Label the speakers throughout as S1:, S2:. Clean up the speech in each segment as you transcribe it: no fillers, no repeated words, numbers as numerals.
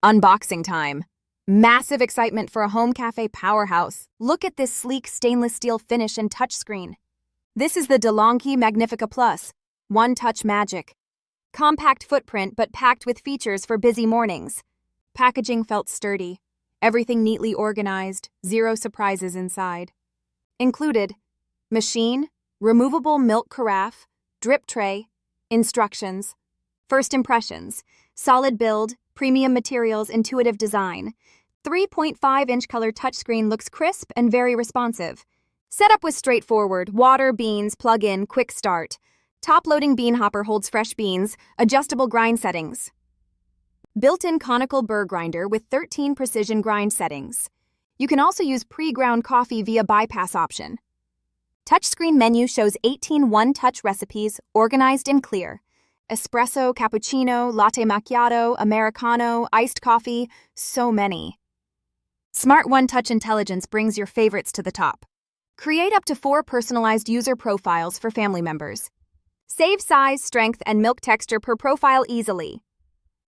S1: Unboxing time. Massive excitement for a home cafe powerhouse. Look at this sleek stainless steel finish and touchscreen. This is the DeLonghi Magnifica Plus. One-touch magic. Compact footprint but packed with features for busy mornings. Packaging felt sturdy. Everything neatly organized, zero surprises inside. Included: machine, removable milk carafe, drip tray, instructions. First impressions: solid build, premium materials, intuitive design. 3.5-inch color touchscreen looks crisp and very responsive. Setup was straightforward: water, beans, plug-in, quick start. Top-loading bean hopper holds fresh beans, adjustable grind settings. Built-in conical burr grinder with 13 precision grind settings. You can also use pre-ground coffee via bypass option. Touchscreen menu shows 18 one-touch recipes organized and clear. Espresso, cappuccino, latte macchiato, americano, iced coffee, so many. Smart one-touch intelligence brings your favorites to the top. Create up to 4 personalized user profiles for family members. Save size, strength, and milk texture per profile easily.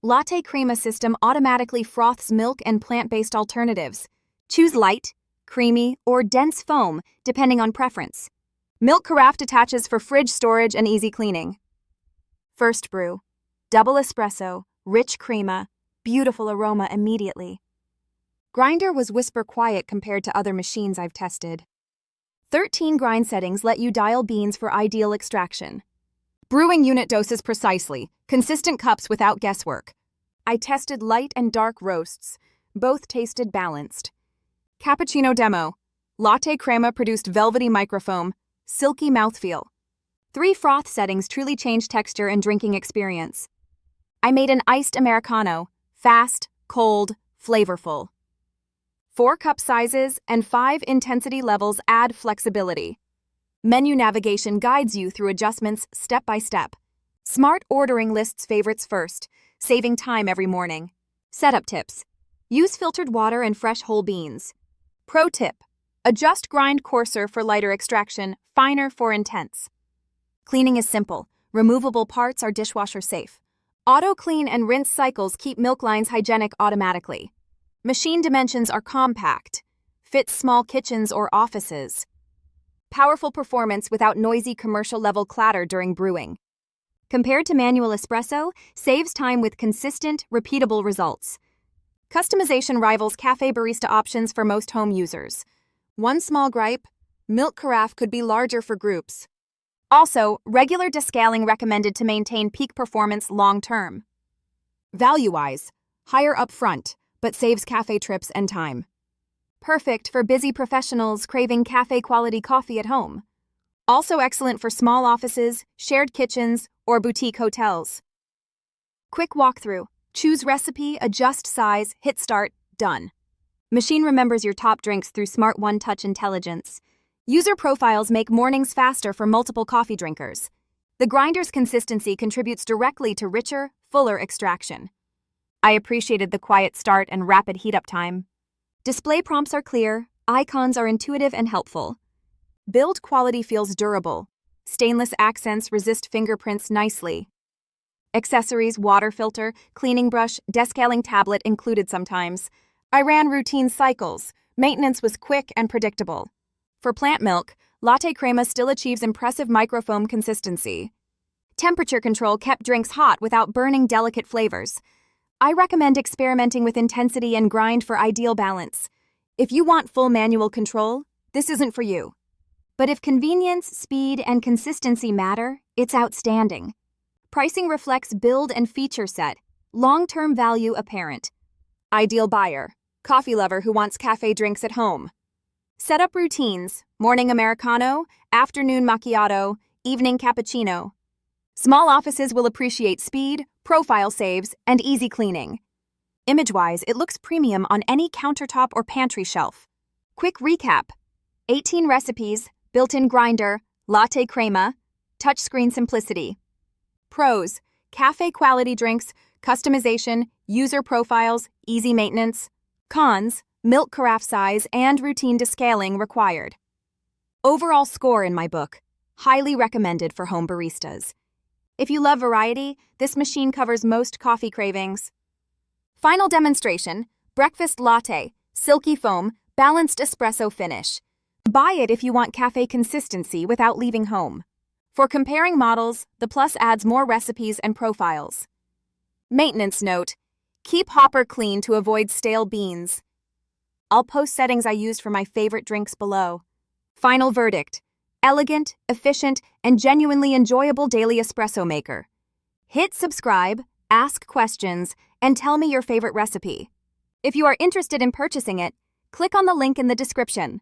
S1: Latte crema system automatically froths milk and plant-based alternatives. Choose light, creamy, or dense foam, depending on preference. Milk carafe detaches for fridge storage and easy cleaning. First brew. Double espresso, rich crema, beautiful aroma immediately. Grinder was whisper quiet compared to other machines I've tested. 13 grind settings let you dial beans for ideal extraction. Brewing unit doses precisely, consistent cups without guesswork. I tested light and dark roasts. Both tasted balanced. Cappuccino demo. Latte crema produced velvety microfoam, silky mouthfeel. 3 froth settings truly change texture and drinking experience. I made an iced Americano, fast, cold, flavorful. 4 cup sizes and 5 intensity levels add flexibility. Menu navigation guides you through adjustments step by step. Smart ordering lists favorites first, saving time every morning. Setup tips: use filtered water and fresh whole beans. Pro tip: adjust grind coarser for lighter extraction, finer for intense. Cleaning is simple. Removable parts are dishwasher safe. Auto clean and rinse cycles keep milk lines hygienic automatically. Machine dimensions are compact. Fits small kitchens or offices. Powerful performance without noisy commercial-level clatter during brewing. Compared to manual espresso, saves time with consistent, repeatable results. Customization rivals cafe barista options for most home users. One small gripe: milk carafe could be larger for groups. Also, regular descaling recommended to maintain peak performance long-term. Value-wise, higher upfront, but saves cafe trips and time. Perfect for busy professionals craving cafe-quality coffee at home. Also excellent for small offices, shared kitchens, or boutique hotels. Quick walkthrough. Choose recipe, adjust size, hit start, done. Machine remembers your top drinks through smart one-touch intelligence. User profiles make mornings faster for multiple coffee drinkers. The grinder's consistency contributes directly to richer, fuller extraction. I appreciated the quiet start and rapid heat-up time. Display prompts are clear, icons are intuitive and helpful. Build quality feels durable. Stainless accents resist fingerprints nicely. Accessories: water filter, cleaning brush, descaling tablet included sometimes. I ran routine cycles. Maintenance was quick and predictable. For plant milk, latte crema still achieves impressive microfoam consistency. Temperature control kept drinks hot without burning delicate flavors. I recommend experimenting with intensity and grind for ideal balance. If you want full manual control, this isn't for you. But if convenience, speed, and consistency matter, it's outstanding. Pricing reflects build and feature set. Long-term value apparent. Ideal buyer: coffee lover who wants cafe drinks at home. Setup routines: morning Americano, afternoon macchiato, evening cappuccino. Small offices will appreciate speed, profile saves, and easy cleaning. Image-wise, it looks premium on any countertop or pantry shelf. Quick recap: 18 recipes, built-in grinder, latte crema, touchscreen simplicity. Pros: cafe-quality drinks, customization, user profiles, easy maintenance. Cons: milk carafe size and routine descaling required. Overall score in my book: highly recommended for home baristas. If you love variety, this machine covers most coffee cravings. Final demonstration, breakfast latte, silky foam, balanced espresso finish. Buy it if you want cafe consistency without leaving home. For comparing models, the Plus adds more recipes and profiles. Maintenance note: keep hopper clean to avoid stale beans. I'll post settings I used for my favorite drinks below. Final verdict: elegant, efficient, and genuinely enjoyable daily espresso maker. Hit subscribe, ask questions, and tell me your favorite recipe. If you are interested in purchasing it, click on the link in the description.